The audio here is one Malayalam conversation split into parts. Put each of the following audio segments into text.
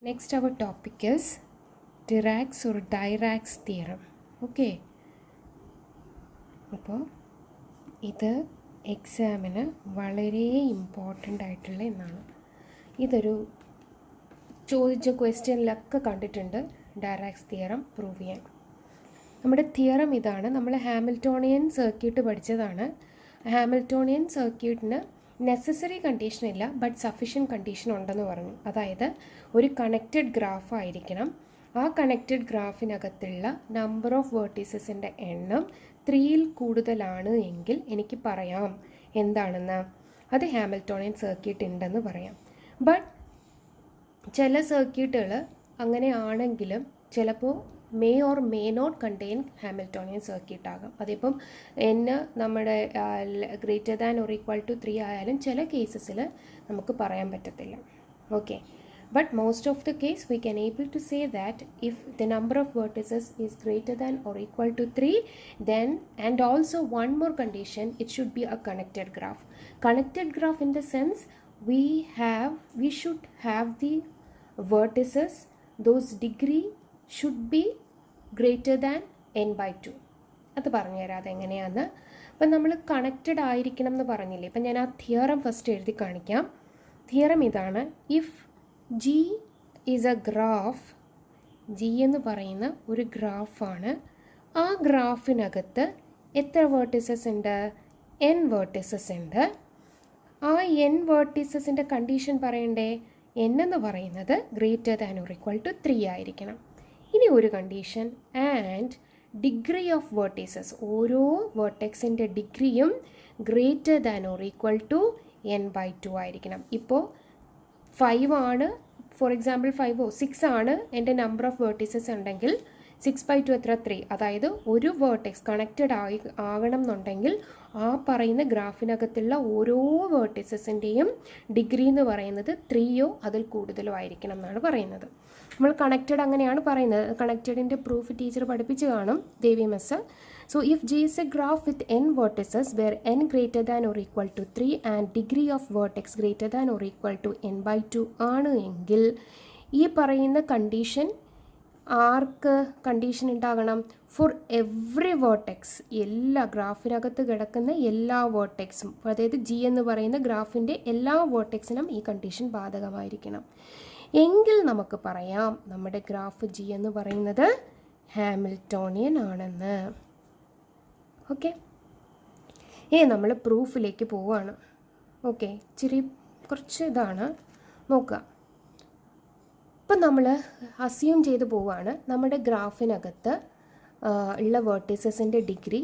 Next, our topic is Dirac's or Dirac's theorem. Okay. അപ്പോൾ ഇത് എക്സാമിന് വളരെ ഇമ്പോർട്ടൻ്റ് ആയിട്ടുള്ള എന്നാണ്. ഇതൊരു ചോദിച്ച ക്വസ്റ്റ്യനിലൊക്കെ കണ്ടിട്ടുണ്ട്. ഡയറാക്സ് തിയറം പ്രൂവ് ചെയ്യാൻ നമ്മുടെ തിയറം ഇതാണ്. നമ്മൾ ഹാമിൽട്ടോണിയൻ സർക്യൂട്ട് പഠിച്ചതാണ്. ഹാമിൽട്ടോണിയൻ സർക്യൂട്ടിന് നെസസറി കണ്ടീഷൻ ഇല്ല, ബട്ട് സഫിഷ്യൻറ്റ് കണ്ടീഷൻ ഉണ്ടെന്ന് പറഞ്ഞു. അതായത് ഒരു കണക്റ്റഡ് ഗ്രാഫ് ആയിരിക്കണം. ആ കണക്റ്റഡ് ഗ്രാഫിനകത്തുള്ള നമ്പർ ഓഫ് വേർട്ടീസസിൻ്റെ എണ്ണം 3ൽ കൂടുതലാണ് എങ്കിൽ എനിക്ക് പറയാം എന്താണെന്ന്, അത് ഹാമിൽട്ടോണിയൻ സർക്യൂട്ട് ഉണ്ടെന്ന് പറയാം. ബട്ട് ചില സർക്യൂട്ടുകൾ അങ്ങനെ ആണെങ്കിലും ചിലപ്പോൾ may or may not contain Hamiltonian circuit ആകാം. അതിപ്പം നമ്മുടെ greater than or equal to 3 ആയാലും ചില കേസസിൽ നമുക്ക് പറയാൻ പറ്റത്തില്ല. Okay, but most of the case we can able to say that if the number of vertices is greater than or equal to 3, then and also one more condition, it should be a connected graph. Connected graph in the sense we should have the vertices, those degree should be greater than n by 2. അത് പറഞ്ഞുതരാം അതെങ്ങനെയാണെന്ന്. അപ്പം നമ്മൾ കണക്റ്റഡ് ആയിരിക്കണം എന്ന് പറഞ്ഞില്ലേ. അപ്പം ഞാൻ ആ തിയറം ഫസ്റ്റ് എഴുതി കാണിക്കാം. തിയറം ഇതാണ്. If G is a graph, G എന്ന് പറയുന്ന ഒരു ഗ്രാഫാണ്. ആ ഗ്രാഫിനകത്ത് എത്ര വേർട്ടിസസ് ഉണ്ട്? n വേർട്ടിസസ് ഉണ്ട്. ആ n വേർട്ടിസസിൻ്റെ കണ്ടീഷൻ പറയണ്ടേ? n എന്ന് പറയുന്നത് greater than or equal to 3 ആയിരിക്കണം. ഇനി ഒരു condition, and degree of vertices, ഓരോ വേർട്ടെക്സിൻ്റെ ഡിഗ്രിയും greater than or equal to n by 2 ആയിരിക്കണം. ഇപ്പോൾ 5 ആണ്, ഫോർ എക്സാമ്പിൾ 5 6 ആണ് എൻ്റെ നമ്പർ ഓഫ് വേർട്ടിസസ് ഉണ്ടെങ്കിൽ 6 by 2 എത്ര? 3. അതായത് ഒരു വേർട്ടെക്സ് കണക്റ്റഡ് ആകണം എന്നുണ്ടെങ്കിൽ ആ പറയുന്ന ഗ്രാഫിനകത്തുള്ള ഓരോ വേർട്ടിസസിൻ്റെയും ഡിഗ്രി എന്ന് പറയുന്നത് 3യോ അതിൽ കൂടുതലോ ആയിരിക്കണം എന്നാണ് പറയുന്നത്. നമ്മൾ കണക്റ്റഡ് അങ്ങനെയാണ് പറയുന്നത്. കണക്റ്റഡിൻ്റെ പ്രൂഫ് ടീച്ചർ പഠിപ്പിച്ച് കാണും, ദേവി miss. So if G is a graph with n vertices where n greater than or equal to 3 and degree of vertex greater than or equal to n by 2 ആണ് എങ്കിൽ ഈ പറയുന്ന കണ്ടീഷൻ ആർക്ക് കണ്ടീഷൻ ഉണ്ടാകണം? ഫോർ എവ്രി വേർട്ടെക്സ്, എല്ലാ ഗ്രാഫിനകത്ത് കിടക്കുന്ന എല്ലാ വേർട്ടെക്സും, അതായത് G എന്ന് പറയുന്ന ഗ്രാഫിൻ്റെ എല്ലാ വേർട്ടെക്സിനും ഈ കണ്ടീഷൻ ബാധകമായിരിക്കണം. എങ്കിൽ നമുക്ക് പറയാം നമ്മുടെ ഗ്രാഫ് G എന്ന് പറയുന്നത് ഹാമിൽട്ടോണിയൻ ആണെന്ന്. ഓക്കെ, നമ്മൾ പ്രൂഫിലേക്ക് പോവുകയാണ്. ഓക്കെ, ഇച്ചിരി കുറച്ച് ഇതാണ് നോക്കുക. ഇപ്പം നമ്മൾ അസ്യൂം ചെയ്ത് പോവുകയാണ് നമ്മുടെ ഗ്രാഫിനകത്ത് ഉള്ള വേർട്ടിസസിൻ്റെ ഡിഗ്രി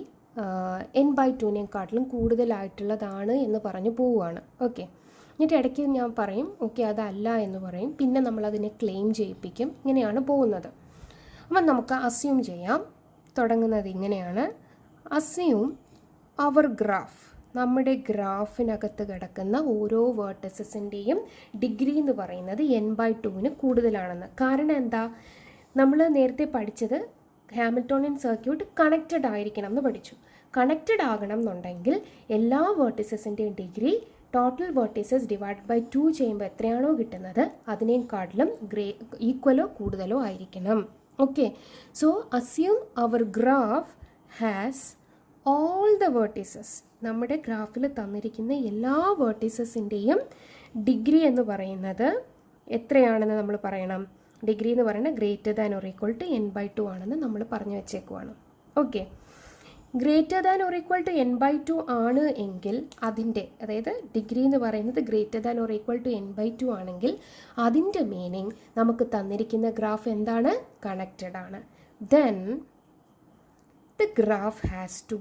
n by 2-നേക്കാട്ടിലും കൂടുതലായിട്ടുള്ളതാണ് എന്ന് പറഞ്ഞ് പോവുകയാണ്. ഓക്കെ, എന്നിട്ട് ഇടയ്ക്ക് ഞാൻ പറയും ഓക്കെ അതല്ല എന്ന് പറയും, പിന്നെ നമ്മളതിനെ ക്ലെയിം ചെയ്യിപ്പിക്കും. ഇങ്ങനെയാണ് പോകുന്നത്. അപ്പം നമുക്ക് അസ്യൂം ചെയ്യാം. തുടങ്ങുന്നത് ഇങ്ങനെയാണ്. അസ്യൂം അവർ ഗ്രാഫ്, നമ്മുടെ ഗ്രാഫിനകത്ത് കിടക്കുന്ന ഓരോ വേർട്ടിസസിൻ്റെയും ഡിഗ്രി എന്ന് പറയുന്നത് n by 2-ന് കൂടുതലാണെന്ന്. കാരണം എന്താ? നമ്മൾ നേരത്തെ പഠിച്ചത് ഹാമിൽട്ടോണിയൻ സർക്യൂട്ട് കണക്റ്റഡ് ആയിരിക്കണം എന്ന് പഠിച്ചു. കണക്റ്റഡ് ആകണം എന്നുണ്ടെങ്കിൽ എല്ലാ വേർട്ടിസസിൻ്റെയും degree total vertices divide by 2 ചെയ്യുമ്പോൾ എത്രയാണോ കിട്ടുന്നത് അതിനേക്കാട്ടിലും ഈക്വലോ കൂടുതലോ ആയിരിക്കണം. Okay, so assume our graph has all the vertices, നമ്മുടെ ഗ്രാഫിൽ തന്നിരിക്കുന്ന എല്ലാ വേർട്ടിസസിൻ്റെയും ഡിഗ്രി എന്ന് പറയുന്നത് എത്രയാണെന്ന് നമ്മൾ പറയണം. ഡിഗ്രി എന്ന് പറയുന്നത് greater than or equal to n by 2 ആണെന്ന് നമ്മൾ പറഞ്ഞു വെച്ചേക്കുവാണ്. Okay, greater than or equal to n by 2 ആണ് എങ്കിൽ അതിൻ്റെ, അതായത് ഡിഗ്രി എന്ന് പറയുന്നത് greater than or equal to n by 2 ആണെങ്കിൽ അതിൻ്റെ മീനിങ് നമുക്ക് തന്നിരിക്കുന്ന ഗ്രാഫ് എന്താണ്? കണക്റ്റഡ് ആണ്. Then the graph has to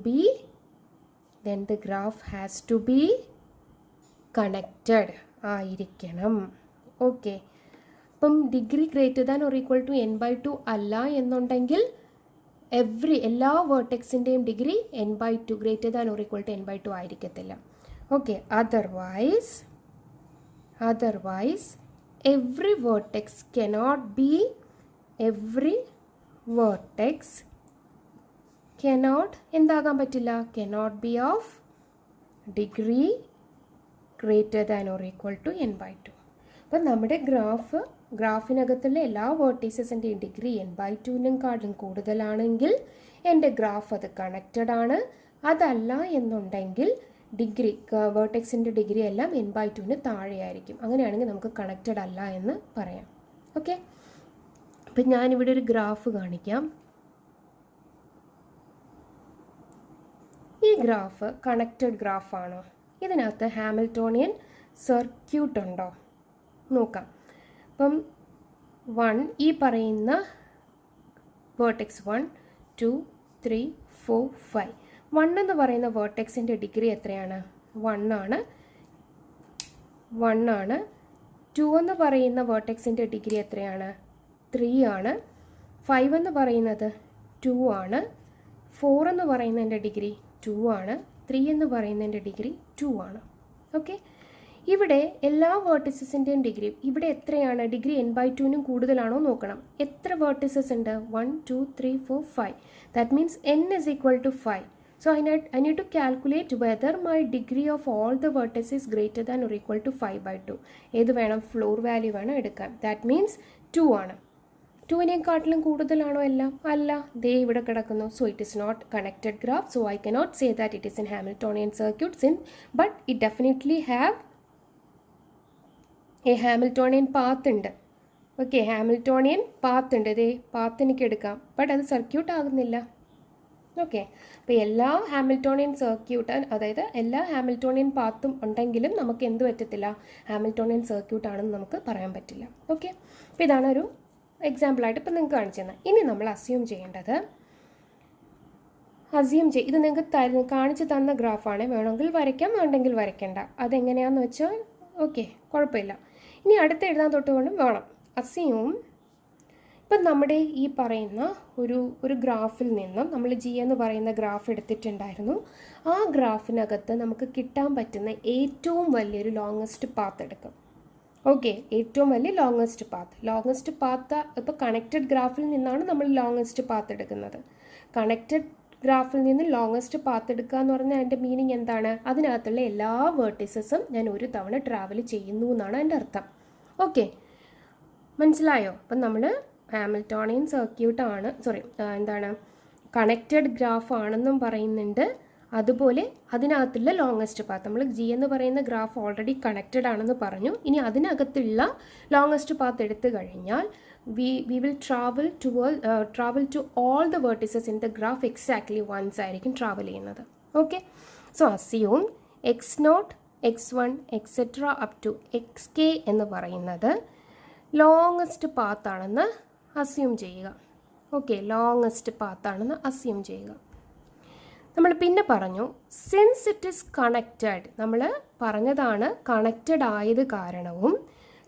be connected ആയിരിക്കണം. ഓക്കെ, അപ്പം degree greater than or equal to n by 2 അല്ല എന്നുണ്ടെങ്കിൽ എല്ലാ വേർട്ടെക്സിൻ്റെയും degree n by 2 greater than or equal to n by 2 ആയിരിക്കത്തില്ല. ഓക്കെ, അതർവൈസ് every vertex എന്താകാൻ പറ്റില്ല? cannot be of degree greater than or equal to n by 2. അപ്പം നമ്മുടെ ഗ്രാഫ് ഗ്രാഫിനകത്തുള്ള എല്ലാ വേർട്ടീസസിൻ്റെയും ഡിഗ്രി n/2 കൂടുതലാണെങ്കിൽ എൻ്റെ ഗ്രാഫ് അത് കണക്റ്റഡ് ആണ്. അതല്ല എന്നുണ്ടെങ്കിൽ ഡിഗ്രി വേർട്ടെക്സിൻ്റെ ഡിഗ്രി എല്ലാം n/2 താഴെയായിരിക്കും. അങ്ങനെയാണെങ്കിൽ നമുക്ക് കണക്റ്റഡ് അല്ല എന്ന് പറയാം. ഓക്കെ, അപ്പം ഞാനിവിടെ ഒരു ഗ്രാഫ് കാണിക്കാം. ഈ ഗ്രാഫ് കണക്റ്റഡ് ഗ്രാഫാണോ? ഇതിനകത്ത് ഹാമിൽട്ടോണിയൻ സർക്യൂട്ട് ഉണ്ടോ? നോക്കാം. അപ്പം 1 ഈ പറയുന്ന വേർട്ടെക്സ് 1 2 3 4 5 1 എന്ന് പറയുന്ന വേർട്ടെക്സിൻ്റെ ഡിഗ്രി എത്രയാണ്? 1 ആണ്. 2 എന്ന് പറയുന്ന വേർട്ടെക്സിൻ്റെ ഡിഗ്രി എത്രയാണ്? 3 ആണ്. 5 എന്ന് പറയുന്നത് 2 ആണ്. 4 എന്ന് പറയുന്നതിൻ്റെ ഡിഗ്രി 2 ആണ്. 3 എന്ന് പറയുന്നതിൻ്റെ ഡിഗ്രി 2 ആണ്. ഓക്കെ, ഇവിടെ എല്ലാ വേർട്ടിസസിൻ്റെയും ഡിഗ്രി ഇവിടെ എത്രയാണ്? ഡിഗ്രി n/2 കൂടുതലാണോ നോക്കണം. എത്ര വേർട്ടിസസ് ഉണ്ട്? 1 2 3 4 5. That means n is equal to 5. So I need to calculate whether my degree of all the vertices is greater than or equal to 5/2. ഏത് വേണം? ഫ്ലോർ വാല്യൂ വേണം എടുക്കാൻ. ദാറ്റ് മീൻസ് 2 ആണ്. 2-നേക്കാട്ടിലും കൂടുതലാണോ എല്ലാം? അല്ല, ദേ ഇവിടെ കിടക്കുന്നു. So it is not connected graph. So I cannot say that it is in Hamiltonian circuits but it definitely have a Hamiltonian path ഉണ്ട്. ഓക്കെ, ഹാമിൽട്ടോണിയൻ പാത്ത് ഉണ്ട്. ഇതേ പാത്ത് എനിക്ക് എടുക്കാം, ബട്ട് അത് സർക്യൂട്ട് ആകുന്നില്ല. ഓക്കെ, അപ്പോൾ എല്ലാ ഹാമിൽട്ടോണിയൻ സർക്യൂട്ട്, അതായത് എല്ലാ ഹാമിൽട്ടോണിയൻ പാത്തും ഉണ്ടെങ്കിലും നമുക്ക് എന്ത് പറ്റത്തില്ല? ഹാമിൽട്ടോണിയൻ സർക്യൂട്ട് ആണെന്ന് നമുക്ക് പറയാൻ പറ്റില്ല. ഓക്കെ, അപ്പോൾ ഇതാണ് ഒരു എക്സാമ്പിളായിട്ട് ഇപ്പം നിങ്ങൾക്ക് കാണിച്ചു തന്നെ. ഇനി നമ്മൾ അസ്യൂം ചെയ്യേണ്ടത്, ഇത് നിങ്ങൾക്ക് കാണിച്ചു തന്ന ഗ്രാഫാണ്. വേണമെങ്കിൽ വരയ്ക്കാം, വേണ്ടെങ്കിൽ വരയ്ക്കേണ്ട. അതെങ്ങനെയാണെന്ന് വെച്ചാൽ ഓക്കെ, കുഴപ്പമില്ല. ഇനി അടുത്ത് എഴുതാൻ തൊട്ടുകൊണ്ടും വേണം. അസ്യൂം ഇപ്പം നമ്മുടെ ഈ പറയുന്ന ഒരു ഗ്രാഫിൽ നിന്നും നമ്മൾ ജി എന്ന് പറയുന്ന ഗ്രാഫ് എടുത്തിട്ടുണ്ടായിരുന്നു. ആ ഗ്രാഫിനകത്ത് നമുക്ക് കിട്ടാൻ പറ്റുന്ന ഏറ്റവും വലിയൊരു ലോങ്ങസ്റ്റ് പാത്ത് എടുക്കും. ഓക്കെ, ഏറ്റവും വലിയ ലോങ്ങസ്റ്റ് പാത്ത് ഇപ്പോൾ കണക്റ്റഡ് ഗ്രാഫിൽ നിന്നാണ് നമ്മൾ ലോങ്ങസ്റ്റ് പാത്ത് എടുക്കുന്നത്. കണക്റ്റഡ് ഗ്രാഫിൽ നിന്ന് ലോങ്ങസ്റ്റ് പാത്ത് എടുക്കുക എന്ന് പറഞ്ഞാൽ അതിൻ്റെ മീനിങ് എന്താണ്? അതിനകത്തുള്ള എല്ലാ വേർട്ടിസസും ഞാൻ ഒരു തവണ ട്രാവൽ ചെയ്യുന്നു എന്നാണ് എൻ്റെ അർത്ഥം. ഓക്കെ, മനസ്സിലായോ? അപ്പം നമ്മൾ ഹാമിൽട്ടോണിയൻ സർക്യൂട്ടാണ്, കണക്റ്റഡ് ഗ്രാഫ് ആണെന്നും പറയുന്നുണ്ട്. അതുപോലെ അതിനകത്തുള്ള ലോങ്ങസ്റ്റ് പാത്ത്, നമ്മൾ ജി എന്ന് പറയുന്ന ഗ്രാഫ് ഓൾറെഡി കണക്റ്റഡ് ആണെന്ന് പറഞ്ഞു. ഇനി അതിനകത്തുള്ള ലോങ്ങസ്റ്റ് പാത്ത് എടുത്തു കഴിഞ്ഞാൽ we will travel to all the vertices in the graph exactly once ആയിരിക്കും ട്രാവൽ ചെയ്യുന്നത്. Okay, so assume x0 x1 etc. up to xk എന്ന് പറയുന്നത് ലോങ്ങസ്റ്റ് പാത്താണെന്ന് അസ്യൂം ചെയ്യുക. ഓക്കെ, ലോങ്ങസ്റ്റ് പാത്താണെന്ന് അസ്യൂം ചെയ്യുക. നമ്മൾ പിന്നെ പറഞ്ഞു സിൻസ് ഇറ്റ് ഈസ് കണക്റ്റഡ്, നമ്മൾ പറഞ്ഞതാണ് കണക്റ്റഡ് ആയത് കാരണവും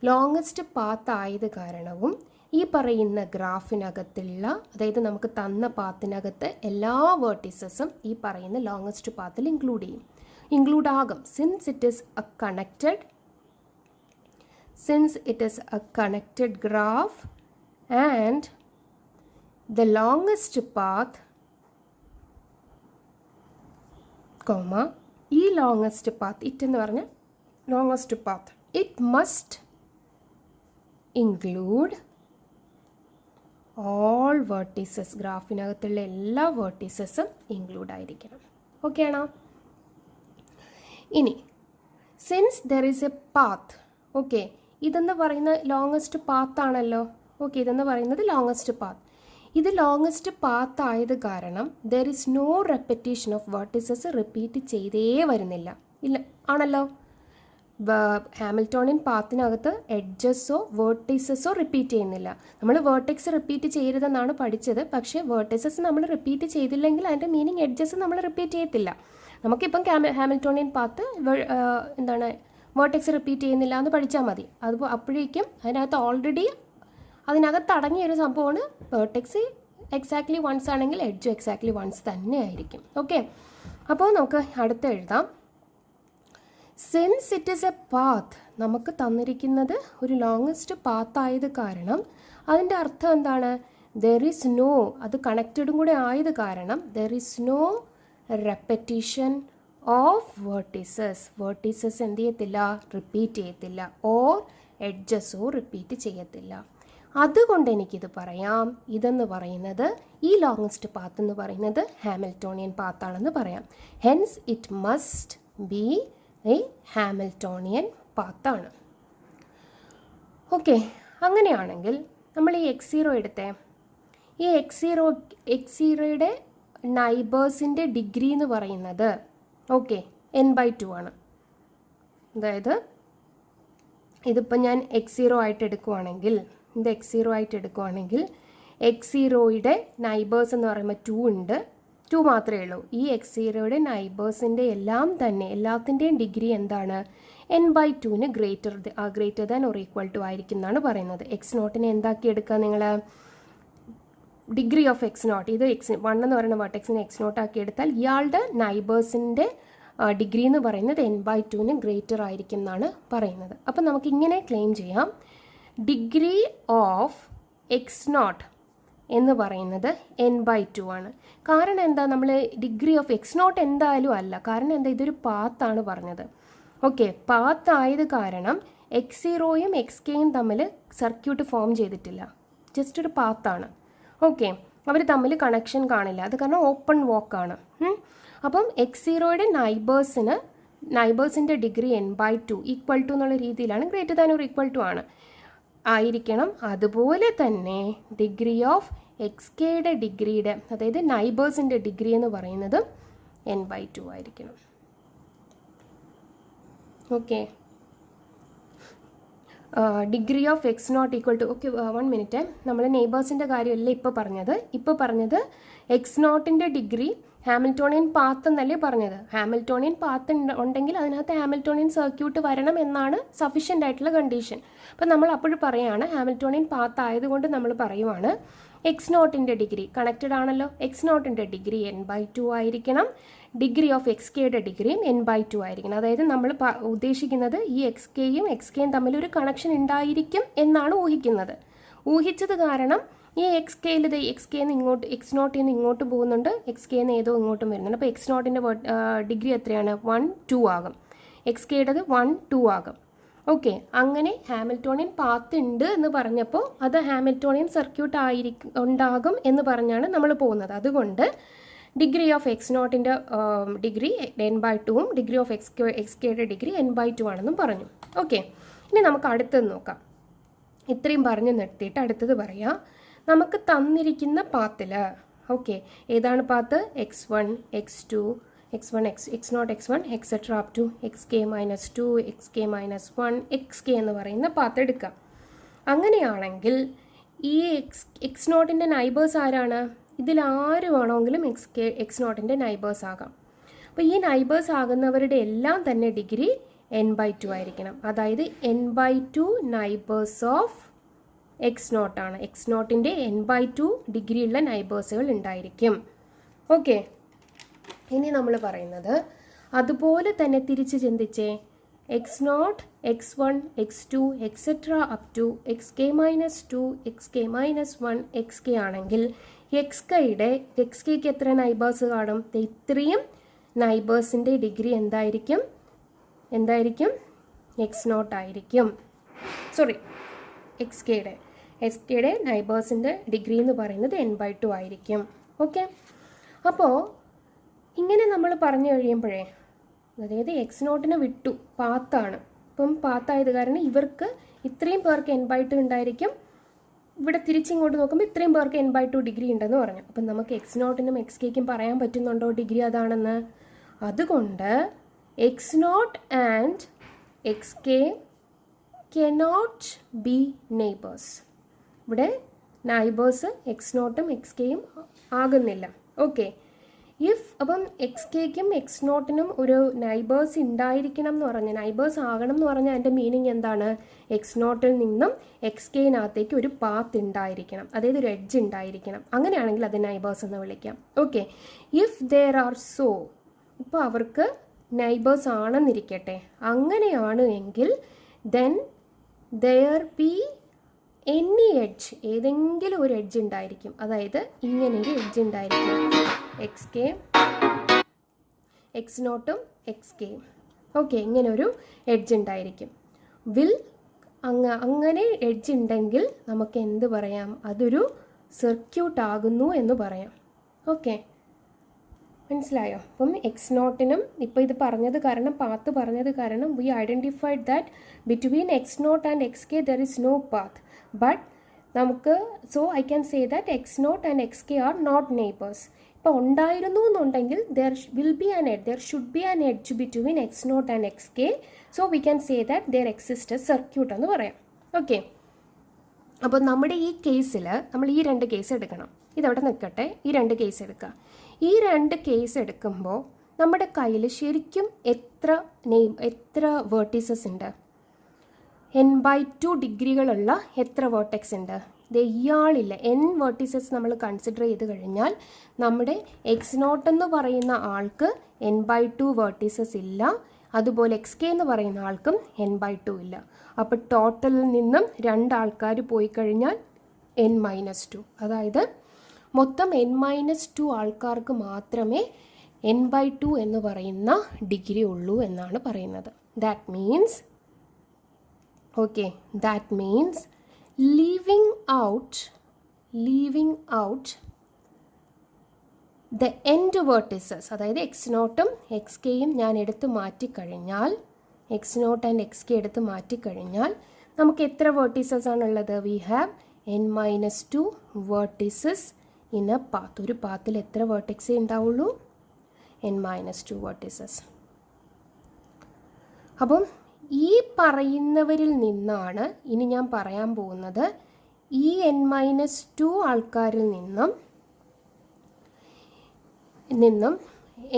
ലോങ്ങസ്റ്റ് പാത്ത് ആയത് കാരണവും ഈ പറയുന്ന ഗ്രാഫിനകത്തുള്ള, അതായത് നമുക്ക് തന്ന പാത്തിനകത്ത് എല്ലാ വേർട്ടിസസും ഈ പറയുന്ന ലോങ്ങസ്റ്റ് പാത്തിൽ ഇൻക്ലൂഡ് ആകും. Since it is a connected graph and the longest path, ഈ ലോങ്ങസ്റ്റ് പാത്ത്, ഇറ്റ് എന്ന് പറഞ്ഞ longest path, it must include all vertices, ഗ്രാഫിനകത്തുള്ള എല്ലാ വേർട്ടിസസും ഇൻക്ലൂഡ് ആയിരിക്കണം. ഓക്കെ ആണോ? ഇനി since there is a path, okay, ഇതെന്ന് പറയുന്ന ലോങ്ങസ്റ്റ് പാത്താണല്ലോ. ഓക്കെ, ഇതെന്ന് പറയുന്നത് ലോങ്ങസ്റ്റ് പാത്ത്. ഇത് ലോങ്ങസ്റ്റ് പാത്ത് ആയത് കാരണം there is no repetition of vertices, repeat ചെയ്തേ വരുന്നില്ല. ഇല്ല ആണല്ലോ. ഹാമിൽട്ടോണിയൻ പാത്തിനകത്ത് എഡ്ജസോ വേർട്ടിസസോ റിപ്പീറ്റ് ചെയ്യുന്നില്ല. നമ്മൾ വേർട്ടെക്സ് റിപ്പീറ്റ് ചെയ്യരുതെന്നാണ് പഠിച്ചത്. പക്ഷേ വേർട്ടിസസ് നമ്മൾ റിപ്പീറ്റ് ചെയ്തില്ലെങ്കിൽ അതിൻ്റെ മീനിങ് എഡ്ജസ് നമ്മൾ റിപ്പീറ്റ് ചെയ്യത്തില്ല. നമുക്കിപ്പം ഹാമിൽട്ടോണിയൻ പാത്ത് വേർട്ടെക്സ് റിപ്പീറ്റ് ചെയ്യുന്നില്ല എന്ന് പഠിച്ചാൽ മതി. അപ്പോഴേക്കും അതിനകത്ത് ഓൾറെഡി അതിനകത്ത് അടങ്ങിയൊരു സംഭവമാണ് വേർട്ടെക്സ് എക്സാക്ട്ലി വൺസ് ആണെങ്കിൽ എഡ്ജ് എക്സാക്ട്ലി വൺസ് തന്നെ ആയിരിക്കും. ഓക്കെ, അപ്പോൾ നമുക്ക് അടുത്ത് എഴുതാം. Since it is a path, നമുക്ക് തന്നിരിക്കുന്നത് ഒരു ലോങ്ങസ്റ്റ് പാത്ത് ആയത് കാരണം അതിൻ്റെ അർത്ഥം എന്താണ്? ദർ ഈസ് നോ, അത് കണക്റ്റഡും കൂടെ ആയത് കാരണം there is no repetition of vertices എന്ത് ചെയ്യത്തില്ല? റിപ്പീറ്റ് ചെയ്യത്തില്ല. ഓർ എഡ്ജസോ റിപ്പീറ്റ് ചെയ്യത്തില്ല. അതുകൊണ്ട് എനിക്കിത് പറയാം, ഇതെന്ന് പറയുന്നത് ഈ ലോങ്സ്റ്റ് പാത്ത് എന്ന് പറയുന്നത് ഹാമിൽട്ടോണിയൻ പാത്താണെന്ന് പറയാം. Hence it must be a Hamiltonian പാത്താണ്. ഓക്കെ, അങ്ങനെയാണെങ്കിൽ നമ്മൾ ഈ x0 എടുത്തേ. ഈ x0യുടെ നൈബേഴ്സിൻ്റെ ഡിഗ്രി എന്ന് പറയുന്നത് n/2 ആണ്. അതായത് ഇതിപ്പോൾ ഞാൻ x0 ആയിട്ട് എടുക്കുവാണെങ്കിൽ, x0യുടെ നൈബേഴ്സ് എന്ന് പറയുമ്പോൾ 2 ഉണ്ട്. 2 മാത്രമേ ഉള്ളൂ. ഈ x0യുടെ നൈബേഴ്സിൻ്റെ എല്ലാത്തിൻ്റെയും ഡിഗ്രി എന്താണ്? n/2 greater than or equal to ആയിരിക്കും എന്നാണ് പറയുന്നത്. x0 എന്താക്കി എടുക്കുക നിങ്ങൾ? ഡിഗ്രി ഓഫ് x0, ഇത് x1 എന്ന് പറയുന്ന വെർട്ടെക്സിനെ x0 ആക്കി എടുത്താൽ ഇയാളുടെ നൈബേഴ്സിൻ്റെ ഡിഗ്രി എന്ന് പറയുന്നത് n/2 ഗ്രേറ്റർ ആയിരിക്കും എന്നാണ് പറയുന്നത്. അപ്പം നമുക്കിങ്ങനെ ക്ലെയിം ചെയ്യാം, ഡിഗ്രി ഓഫ് x0 എന്ന് പറയുന്നത് n/2 ആണ്. കാരണം എന്താ? നമ്മൾ ഡിഗ്രി ഓഫ് x0 എന്തായാലും അല്ല. കാരണം എന്താ? ഇതൊരു പാത്താണ് പറഞ്ഞത്. പാത്ത് ആയത് കാരണം x0യും xkയും തമ്മിൽ സർക്യൂട്ട് ഫോം ചെയ്തിട്ടില്ല. ജസ്റ്റ് ഒരു പാത്താണ്. അവർ തമ്മിൽ കണക്ഷൻ കാണില്ല. അത് കാരണം ഓപ്പൺ വോക്കാണ്. അപ്പം x0യുടെ നൈബേഴ്സിൻ്റെ ഡിഗ്രി n/2 ഈക്വൽ ടു എന്നുള്ള രീതിയിലാണ്, greater than or equal to ആണ് ആയിരിക്കണം. അതുപോലെ തന്നെ ഡിഗ്രി ഓഫ് xkയുടെ ഡിഗ്രിയുടെ, അതായത് നൈബേഴ്സിൻ്റെ ഡിഗ്രി എന്ന് പറയുന്നത് n/2 ആയിരിക്കണം. Degree of x0 equal to 1 minute. നമ്മൾ നെയ്ബേഴ്സിൻ്റെ കാര്യമല്ല ഇപ്പോൾ പറഞ്ഞത് x0ൻ്റെ ഡിഗ്രി ഹാമിൽട്ടോണിയൻ പാത്ത് എന്നല്ലേ പറഞ്ഞത്. ഹാമിൽട്ടോണിയൻ പാത്ത് ഉണ്ടെങ്കിൽ അതിനകത്ത് ഹാമിൽട്ടോണിയൻ സർക്യൂട്ട് വരണം എന്നാണ് സഫീഷ്യൻ്റ് ആയിട്ടുള്ള കണ്ടീഷൻ. അപ്പം നമ്മൾ അപ്പോഴും പറയുകയാണ്, ഹാമിൽട്ടോണിയൻ പാത്ത് ആയതുകൊണ്ട് നമ്മൾ പറയുവാണ് x0ൻ്റെ ഡിഗ്രി കണക്റ്റഡ് ആണല്ലോ, x0ൻ്റെ ഡിഗ്രി n/2 ആയിരിക്കണം, ഡിഗ്രി ഓഫ് xkയുടെ ഡിഗ്രിയും n/2 ആയിരിക്കണം. അതായത് നമ്മൾ ഉദ്ദേശിക്കുന്നത് ഈ xkയും തമ്മിൽ ഒരു കണക്ഷൻ ഉണ്ടായിരിക്കും എന്നാണ് ഊഹിച്ചത് കാരണം ഈ xkയിൽ xkന്ന് ഇങ്ങോട്ട് x0 ഇങ്ങോട്ട് പോകുന്നുണ്ട്, xkന്ന് ഏതോ ഇങ്ങോട്ടും വരുന്നുണ്ട്. അപ്പോൾ x0ൻ്റെ ഡിഗ്രി എത്രയാണ്? 1 2 ആകും. xkയുടേത് 1 2 ആകും. അങ്ങനെ ഹാമിൽട്ടോണിയൻ പാത്ത് ഉണ്ട് എന്ന് പറഞ്ഞപ്പോൾ അത് ഹാമിൽട്ടോണിയൻ സർക്യൂട്ട് ഉണ്ടാകും എന്ന് പറഞ്ഞാണ് നമ്മൾ പോകുന്നത്. അതുകൊണ്ട് ഡിഗ്രി ഓഫ് x0ൻ്റെ ഡിഗ്രി n/2ഉം ഡിഗ്രി ഓഫ് xkയുടെ ഡിഗ്രി n/2 ആണെന്നും പറഞ്ഞു. ഇനി നമുക്ക് അടുത്തത് നോക്കാം. ഇത്രയും പറഞ്ഞു നിർത്തിയിട്ട് അടുത്തത് പറയാം. നമുക്ക് തന്നിരിക്കുന്ന പാത്തിൽ ഏതാണ് path? x1 x2 x0 x1 etcetera up to xk-2 xk-1 xk എന്ന് പറയുന്ന പാത്ത് എടുക്കാം. അങ്ങനെയാണെങ്കിൽ ഈ x0ൻ്റെ നൈബേഴ്സ് ആരാണ്? ഇതിൽ ആര് വേണമെങ്കിലും x0ൻ്റെ നൈബേഴ്സ് ആകാം. അപ്പോൾ ഈ നൈബേഴ്സ് ആകുന്നവരുടെ എല്ലാം തന്നെ ഡിഗ്രി n/2 ആയിരിക്കണം. അതായത് n/2 നൈബേഴ്സ് ഓഫ് x0 ആണ്. x0ൻ്റെ n/2 ഡിഗ്രിയുള്ള നൈബേഴ്സുകൾ ഉണ്ടായിരിക്കും. ഇനി നമ്മൾ പറയുന്നത് അതുപോലെ തന്നെ തിരിച്ച് ചിന്തിച്ചേ. x0 x1 x2 etcetera up to xk-2 xk-1 xk ആണെങ്കിൽ xkയ്ക്ക് എത്ര നൈബേഴ്സ് കാണും? ഇത്രയും നൈബേഴ്സിൻ്റെ ഡിഗ്രി എന്തായിരിക്കും? x0 ആയിരിക്കും. xkയുടെ നൈബേഴ്സിൻ്റെ ഡിഗ്രി എന്ന് പറയുന്നത് n/2 ആയിരിക്കും. അപ്പോൾ ഇങ്ങനെ നമ്മൾ പറഞ്ഞു കഴിയുമ്പോഴേ, അതായത് x0നെ വിട്ടു പാത്താണ്. ഇപ്പം പാത്തായത് കാരണം ഇവർക്ക് ഇത്രയും പേർക്ക് n/2 ഉണ്ടായിരിക്കും. ഇവിടെ തിരിച്ചിങ്ങോട്ട് നോക്കുമ്പോൾ ഇത്രയും പേർക്ക് n/2 ഡിഗ്രി ഉണ്ടെന്ന് പറഞ്ഞു. അപ്പം നമുക്ക് x0നും xkയ്ക്കും പറയാൻ പറ്റുന്നുണ്ടോ ഡിഗ്രി അതാണെന്ന്? അതുകൊണ്ട് x0 and xk cannot be neighbors. ഇവിടെ നൈബേഴ്സ് x0ഉം xkയും ആകുന്നില്ല. അപ്പം xkയ്ക്കും x0നും ഒരു നൈബേഴ്സ് ഉണ്ടായിരിക്കണം എന്ന് പറഞ്ഞാൽ, നൈബേഴ്സ് ആകണം എന്ന് പറഞ്ഞാൽ അതിൻ്റെ മീനിങ് എന്താണ്? x0ൽ നിന്നും xkനകത്തേക്ക് ഒരു പാത്ത് ഉണ്ടായിരിക്കണം, അതായത് ഒരു എഡ്ജ് ഉണ്ടായിരിക്കണം. അങ്ങനെയാണെങ്കിൽ അത് നൈബേഴ്സ് എന്ന് വിളിക്കാം. ഇഫ് ദർ ആർ സോ, ഇപ്പോൾ അവർക്ക് നൈബേഴ്സ് ആണെന്നിരിക്കട്ടെ, അങ്ങനെയാണ് എങ്കിൽ then there be any edge, ഏതെങ്കിലും ഒരു എഡ്ജ് ഉണ്ടായിരിക്കും. അതായത് ഇങ്ങനെയൊരു എഡ്ജ് ഉണ്ടായിരിക്കും, x0ഉം xkയും. ഇങ്ങനെ ഒരു എഡ്ജ് ഉണ്ടായിരിക്കും. വിൽ അങ്ങനെ എഡ്ജ് ഉണ്ടെങ്കിൽ നമുക്ക് എന്ത് പറയാം? അതൊരു സർക്യൂട്ട് ആകുന്നു എന്ന് പറയാം. ഓക്കെ, മനസ്സിലായോ? അപ്പം എക്സ് നോട്ടിനും ഇപ്പോൾ ഇത് പറഞ്ഞത് കാരണം, പാത്ത് പറഞ്ഞത് കാരണം, we identified that between x nought and x k there is no path. But നമുക്ക് so I can say that x nought and x k are not neighbours. ഇപ്പോൾ ഉണ്ടായിരുന്നു എന്നുണ്ടെങ്കിൽ there will be an edge, there should be an edge between x nought and x k. So we can say that there exist a circuit എന്ന് പറയാം. ഓക്കെ, അപ്പോൾ നമ്മുടെ ഈ കേസിൽ നമ്മൾ ഈ 2 കേസ് എടുക്കണം. ഇതവിടെ നിൽക്കട്ടെ, ഈ 2 കേസ് എടുക്കുക. ഈ 2 കേസ് എടുക്കുമ്പോൾ നമ്മുടെ കയ്യിൽ ശരിക്കും എത്ര വേർട്ടീസസ് ഉണ്ട്? n/2 ഡിഗ്രികളുള്ള എത്ര വേർട്ടെക്സ് ഉണ്ട്? ഇയാളില്ല. n വേർട്ടീസസ് നമ്മൾ കൺസിഡർ ചെയ്ത് കഴിഞ്ഞാൽ നമ്മുടെ എക്സ് നോട്ട് എന്ന് പറയുന്ന ആൾക്ക് n/2 വേർട്ടീസസ് ഇല്ല. അതുപോലെ എക്സ് കെ എന്ന് പറയുന്ന ആൾക്കും n/2 ഇല്ല. അപ്പോൾ ടോട്ടലിൽ നിന്നും 2 ആൾക്കാർ പോയി കഴിഞ്ഞാൽ n-2. അതായത് മൊത്തം n-2 ആൾക്കാർക്ക് മാത്രമേ n/2 എന്ന് പറയുന്ന ഡിഗ്രി ഉള്ളൂ എന്നാണ് പറയുന്നത്. That means leaving out the end vertices, അതായത് എക്സ് നോട്ടും എക്സ് കെയും ഞാൻ എടുത്ത് മാറ്റിക്കഴിഞ്ഞാൽ, x nought and x k എടുത്ത് മാറ്റിക്കഴിഞ്ഞാൽ നമുക്ക് എത്ര വേർട്ടീസസ് ആണുള്ളത്? We have n-2 vertices in a path. ഒരു പാത്തിൽ എത്ര വേർട്ടെക്സേ ഉണ്ടാവുള്ളൂ? n-2 vertices. അപ്പം ഈ പറയുന്നവരിൽ നിന്നാണ് ഇനി ഞാൻ പറയാൻ പോകുന്നത്. ഈ n-2 ആൾക്കാരിൽ നിന്നും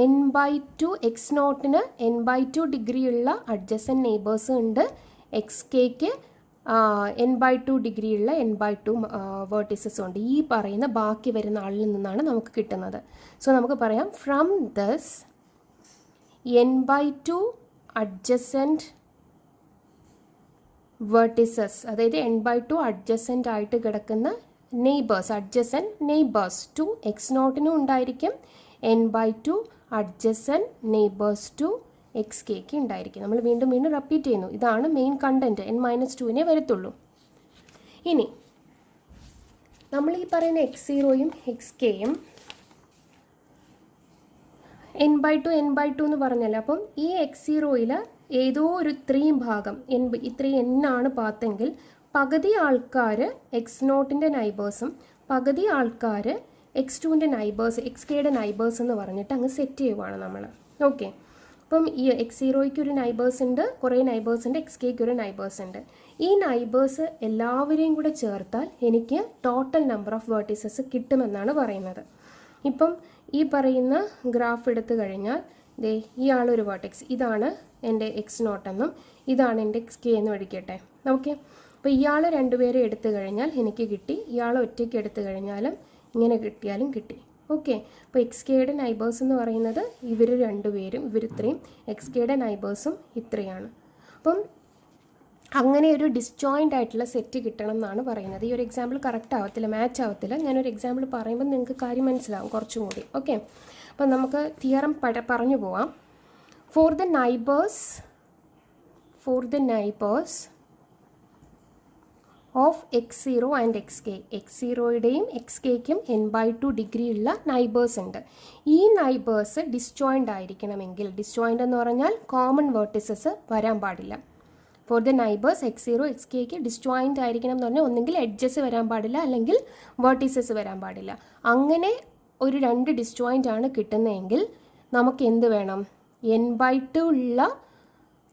n/2 എക്സ് നോട്ടിന് n/2 ഡിഗ്രിയുള്ള അഡ്ജസൻറ്റ് നെയ്ബേഴ്സ് ഉണ്ട്. എക്സ് കെക്ക് n/2 ഡിഗ്രിയുള്ള n/2 വേർട്ടീസസ് ഉണ്ട്. ഈ പറയുന്ന ബാക്കി വരുന്ന ആളിൽ നിന്നാണ് നമുക്ക് കിട്ടുന്നത്. സോ നമുക്ക് പറയാം, from thus n/2 adjacent vertices, അതായത് n/2 അഡ്ജസൻ്റ് ആയിട്ട് കിടക്കുന്ന അഡ്ജസൻറ്റ് നെയ്ബേഴ്സ് ടു എക്സ് നോട്ടിനും ഉണ്ടായിരിക്കും, n/2 adjacent neighbours to x കെക്ക് ഉണ്ടായിരിക്കും. നമ്മൾ വീണ്ടും റിപ്പീറ്റ് ചെയ്യുന്നു. ഇതാണ് മെയിൻ കണ്ടൻറ്റ്. n-2 വരത്തുള്ളൂ. ഇനി നമ്മൾ ഈ പറയുന്ന x0യും എക്സ് കെയും n/2 എന്ന് പറഞ്ഞല്ലോ. അപ്പം ഈ x0യിൽ ഏതോ ഒരു ഇത്രയും ഭാഗം ഇത്രയും n പാത്തെങ്കിൽ പകുതി ആൾക്കാർ എക്സ് നോട്ടിൻ്റെ നൈബേഴ്സും പകുതി ആൾക്കാർ x2ൻ്റെ നൈബേഴ്സ്, എക്സ് കെയുടെ നൈബേഴ്സ് എന്ന് പറഞ്ഞിട്ട് അങ്ങ് സെറ്റ് ചെയ്യുവാണ് നമ്മൾ. ഓക്കെ, അപ്പം ഈ x0യ്ക്ക് ഒരു നൈബേഴ്സ് ഉണ്ട്, കുറേ നൈബേഴ്സ് ഉണ്ട്, എക്സ് കെയ്ക്ക് ഒരു നൈബേഴ്സ് ഉണ്ട്. ഈ നൈബേഴ്സ് എല്ലാവരെയും കൂടെ ചേർത്താൽ എനിക്ക് ടോട്ടൽ നമ്പർ ഓഫ് വേർട്ടീസസ് കിട്ടുമെന്നാണ് പറയുന്നത്. ഇപ്പം ഈ പറയുന്ന ഗ്രാഫ് എടുത്തു കഴിഞ്ഞാൽ ഇയാളൊരു വേർട്ടെക്സ്, ഇതാണ് എൻ്റെ എക്സ് നോട്ടെന്നും ഇതാണ് എൻ്റെ എക്സ് കെ എന്ന് പഠിക്കട്ടെ. ഓക്കെ, അപ്പോൾ ഇയാൾ 2 പേരെ എടുത്തു കഴിഞ്ഞാൽ എനിക്ക് കിട്ടി, ഇയാൾ ഒറ്റയ്ക്ക് എടുത്തു കഴിഞ്ഞാലും ഇങ്ങനെ കിട്ടിയാലും കിട്ടി. ഓക്കെ, അപ്പോൾ എക്സ് കെയുടെ നൈബേഴ്സ് എന്ന് പറയുന്നത് ഇവർ 2 പേരും, ഇത്രയും, എക്സ് കെയുടെ നൈബേഴ്സും ഇത്രയാണ്. അപ്പം അങ്ങനെ ഒരു ഡിസ്ജോയിൻ്റ് ആയിട്ടുള്ള സെറ്റ് കിട്ടണം എന്നാണ് പറയുന്നത്. ഈ ഒരു എക്സാമ്പിൾ കറക്റ്റ് ആവത്തില്ല, മാച്ച് ആവത്തില്ല. ഞാനൊരു എക്സാമ്പിൾ പറയുമ്പോൾ നിങ്ങൾക്ക് കാര്യം മനസ്സിലാവും കുറച്ചും കൂടി. ഓക്കെ, അപ്പം നമുക്ക് തിയറം പറഞ്ഞു പോവാം. For the neighbours of x0 and x k, x0യുടെയും എക്സ് കെയ്ക്കും n/2 ഡിഗ്രിയുള്ള നൈബേഴ്സ് ഉണ്ട്. ഈ നൈബേഴ്സ് ഡിസ്ജോയിൻ്റ് ആയിരിക്കണമെങ്കിൽ, ഡിസ്ജോയിൻ്റ് എന്ന് പറഞ്ഞാൽ കോമൺ വേർട്ടിസസ് വരാൻ പാടില്ല. For the neighbours x0 x കെയ്ക്ക് ഡിസ്ജോയിൻ്റ് ആയിരിക്കണം എന്ന് പറഞ്ഞാൽ ഒന്നെങ്കിൽ എഡ്ജസ് വരാൻ പാടില്ല, അല്ലെങ്കിൽ വേർട്ടിസസ് വരാൻ പാടില്ല. അങ്ങനെ ഒരു 2 ഡിസ്ജോയിൻ്റ് ആണ് കിട്ടുന്നതെങ്കിൽ നമുക്ക് എന്ത് വേണം? n/2 ഉള്ള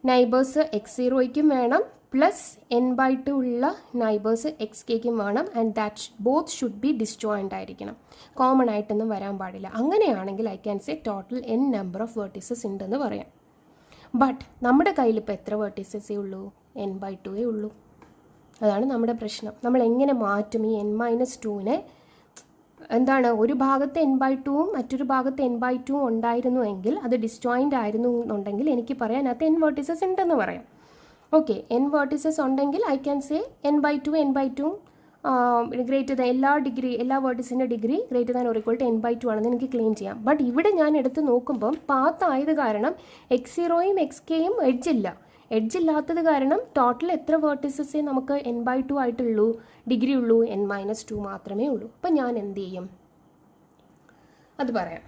നൈബേഴ്സ് x0യ്ക്കും വേണം, പ്ലസ് n/2 ഉള്ള നൈബേഴ്സ് എക്സ് കെയ്ക്കും വേണം. And that both should be disjoint ആയിരിക്കണം, കോമൺ ആയിട്ടൊന്നും വരാൻ പാടില്ല. അങ്ങനെയാണെങ്കിൽ I can say total n number of vertices ഉണ്ടെന്ന് പറയാം. ബട്ട് നമ്മുടെ കയ്യിൽ ഇപ്പോൾ എത്ര വേർട്ടീസസേ ഉള്ളൂ? n/2 ഉള്ളൂ. അതാണ് നമ്മുടെ പ്രശ്നം. നമ്മൾ എങ്ങനെ മാറ്റും ഈ n-2നെ? എന്താണ്, ഒരു ഭാഗത്ത് n/2 മറ്റൊരു ഭാഗത്ത് n/2 ഉണ്ടായിരുന്നു എങ്കിൽ അത് ഡിസ്ജോയിൻ്റ് ആയിരുന്നു എന്നുണ്ടെങ്കിൽ എനിക്ക് പറയാൻ അതിനകത്ത് n വേർട്ടീസസ് ഉണ്ടെന്ന് പറയാം. ഓക്കെ, n വേർട്ടീസസ് ഉണ്ടെങ്കിൽ I can say n/2 greater than എല്ലാ വേർട്ടീസിൻ്റെ degree greater than or equal to n/2 ആണെന്ന് എനിക്ക് ക്ലെയിം ചെയ്യാം. ബട്ട് ഇവിടെ ഞാൻ എടുത്ത് നോക്കുമ്പം പാത്ത് ആയത് കാരണം x0യും എക്സ് കെയും എഡ്ജില്ല. എഡ്ജ് ഇല്ലാത്തത് കാരണം ടോട്ടൽ എത്ര വേർട്ടിസസേ നമുക്ക് n/2 ആയിട്ടുള്ളൂ, ഡിഗ്രി ഉള്ളൂ? n-2 മാത്രമേ ഉള്ളൂ. അപ്പം ഞാൻ എന്ത് ചെയ്യും അത് പറയാം.